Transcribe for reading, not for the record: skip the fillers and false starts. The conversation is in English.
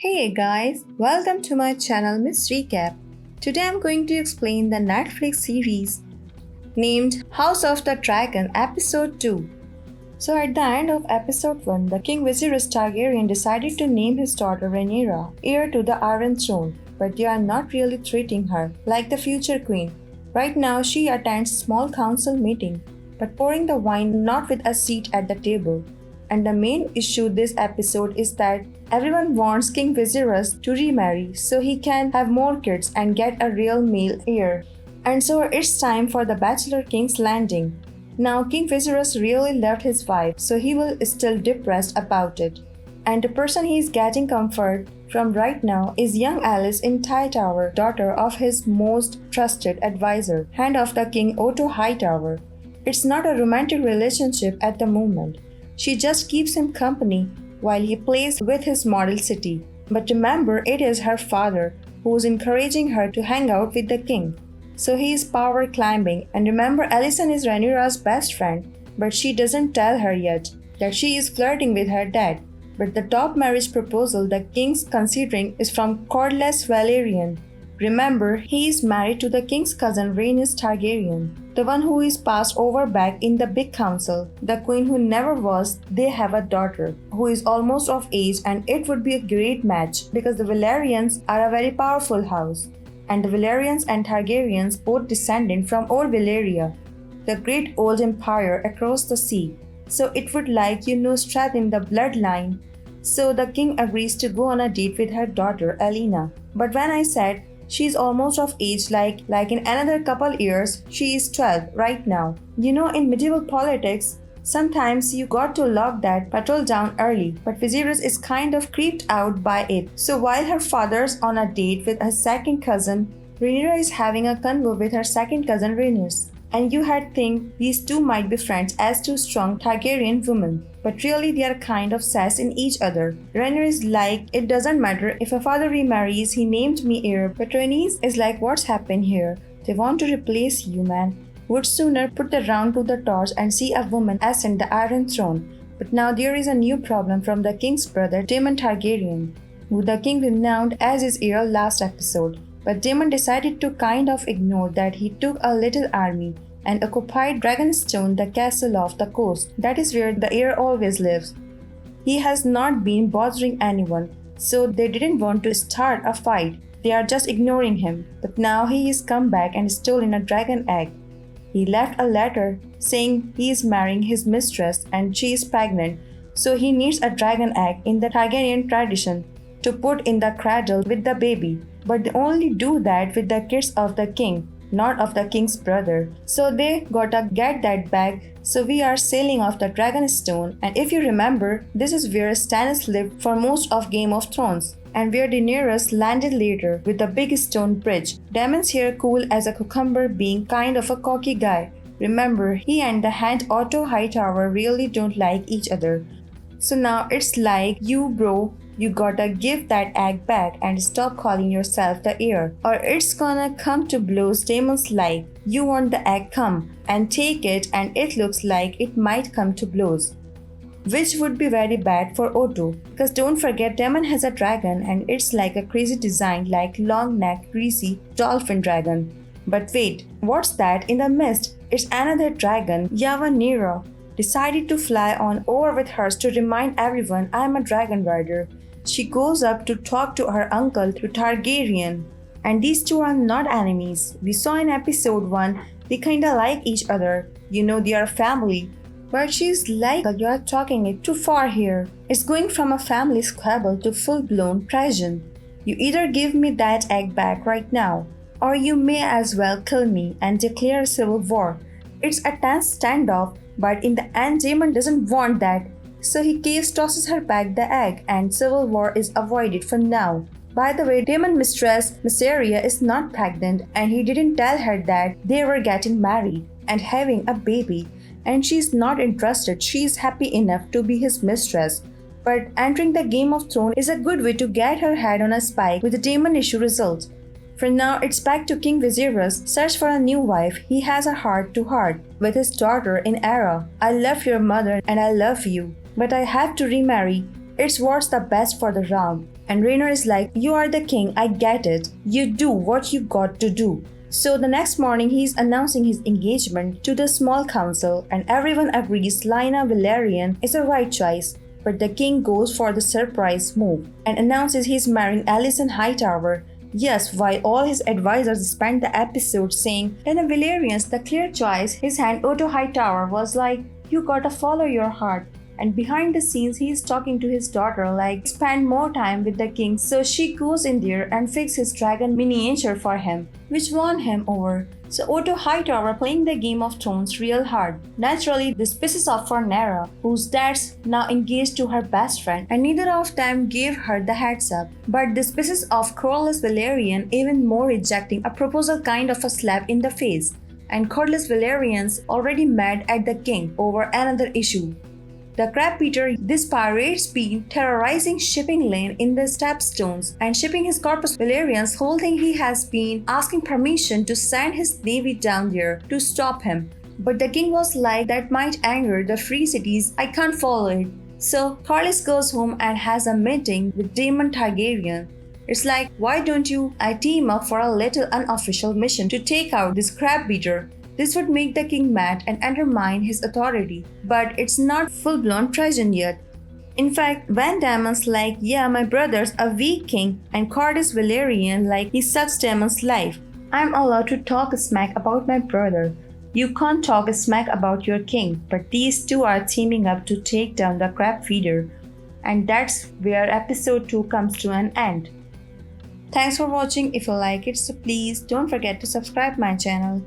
Hey guys, welcome to my channel Miss Recap. Today I'm going to explain the Netflix series named House of the Dragon Episode 2. So at the end of Episode 1, the King Viserys Targaryen decided to name his daughter Rhaenyra heir to the Iron Throne, but they are not really treating her like the future queen. Right now she attends small council meeting, but pouring the wine not with a seat at the table. And the main issue this episode is that everyone wants King Viserys to remarry so he can have more kids and get a real male heir. And so it's time for the Bachelor King's landing. Now King Viserys really loved his wife, so he will still depressed about it. And the person he is getting comfort from right now is young Alicent in Hightower, daughter of his most trusted advisor, hand of the King Otto Hightower. It's not a romantic relationship at the moment. She just keeps him company while he plays with his model city. But remember, it is her father who is encouraging her to hang out with the king. So he is power climbing. And remember, Alicent is Rhaenyra's best friend, but she doesn't tell her yet that she is flirting with her dad. But the top marriage proposal the king's considering is from Corlys Velaryon. Remember, he is married to the king's cousin Rhaenys Targaryen, the one who is passed over back in the big council, the queen who never was. They have a daughter who is almost of age, and it would be a great match because the Velaryons are a very powerful house, and the Velaryons and Targaryens both descended from old Valyria, the great old empire across the sea. So it would strengthen the bloodline. So the king agrees to go on a date with her daughter Alina. But when I said she's almost of age, like in another couple years, she is 12 right now. In medieval politics, sometimes you got to lock that patrol down early, but Viserys is kind of creeped out by it. So while her father's on a date with her second cousin, Rhaenyra is having a convo with her second cousin Rhaenys. And you had think these two might be friends as two strong Targaryen women, but really they are kind of sass in each other. Rhaenyra is like, it doesn't matter if a father remarries, he named me heir, but Rhaenys is like, what's happened here? They want to replace you, man. Would sooner put the round to the torch and see a woman ascend the Iron Throne. But now there is a new problem from the king's brother, Daemon Targaryen, who the king renowned as his heir last episode. But Daemon decided to kind of ignore that. He took a little army and occupied Dragonstone, the castle off the coast. That is where the heir always lives. He has not been bothering anyone, so they didn't want to start a fight. They are just ignoring him. But now he is come back and stolen a dragon egg. He left a letter saying he is marrying his mistress and she is pregnant, so he needs a dragon egg in the Targaryen tradition to put in the cradle with the baby. But they only do that with the kids of the king, not of the king's brother. So they gotta get that back. So we are sailing off the Dragonstone, and if you remember, this is where Stannis lived for most of Game of Thrones, and where Daenerys landed later with the big stone bridge. Daemon's here cool as a cucumber, being kind of a cocky guy. Remember, he and the Hand Otto Hightower really don't like each other. So now it's like, you bro, you gotta give that egg back and stop calling yourself the heir, or it's gonna come to blows. Daemon's like, you want the egg, come and take it, and it looks like it might come to blows, which would be very bad for Otto, because don't forget Daemon has a dragon and it's like a crazy design, like long neck greasy dolphin dragon. But wait, what's that in the mist? It's another dragon. Yavanira decided to fly on over with hers to remind everyone, I'm a dragon rider. She goes up to talk to her uncle, to Targaryen, and these two are not enemies. We saw in episode 1 they kinda like each other, they are family. But she's like, you are talking it too far here. It's going from a family squabble to full-blown treason. You either give me that egg back right now, or you may as well kill me and declare civil war. It's a tense standoff, but in the end Daemon doesn't want that. So he caves, tosses her back the egg, and civil war is avoided for now. By the way, Daemon's mistress Mysaria is not pregnant, and he didn't tell her that they were getting married and having a baby, and she's not interested. She's happy enough to be his mistress. But entering the Game of Thrones is a good way to get her head on a spike with the Daemon issue results. For now, it's back to King Viserys' search for a new wife. He has a heart-to-heart with his daughter in Era. I love your mother and I love you, but I have to remarry. It's what's the best for the realm. And Rhaenyra is like, "You are the king, I get it. You do what you got to do." So the next morning, he's announcing his engagement to the small council, and everyone agrees Lyanna Velaryon is the right choice. But the king goes for the surprise move and announces he's marrying Alicent Hightower. Yes, while all his advisors spent the episode saying Lyanna Velaryon's the clear choice, his hand Otto Hightower was like, "You gotta follow your heart." And behind the scenes, he's talking to his daughter like, "Spend more time with the king." So she goes in there and fixes his dragon miniature for him, which won him over. So Otto Hightower playing the Game of Thrones real hard. Naturally, this pisses off for Nera, whose dad's now engaged to her best friend, and neither of them gave her the heads up. But this pisses off Corlys Velaryon even more, rejecting a proposal kind of a slap in the face. And Corlys Velaryon's already mad at the king over another issue. The crab eater, this pirate's been terrorizing shipping lane in the Stepstones and shipping his Corpus Valerian's whole thing. He has been asking permission to send his navy down there to stop him. But the king was like, "That might anger the free cities, I can't follow it." So Corlys goes home and has a meeting with Daemon Targaryen. It's like, "Why don't you team up for a little unofficial mission to take out this crab beater?" This would make the king mad and undermine his authority, but it's not full-blown treason yet. In fact, when Daemon's like, "Yeah, my brother's a weak king," and Corlys Velaryon like, "He sucks Daemon's life. I'm allowed to talk smack about my brother. You can't talk smack about your king." But these two are teaming up to take down the crab feeder. And that's where episode 2 comes to an end. Thanks for watching. If you like it, so please don't forget to subscribe my channel.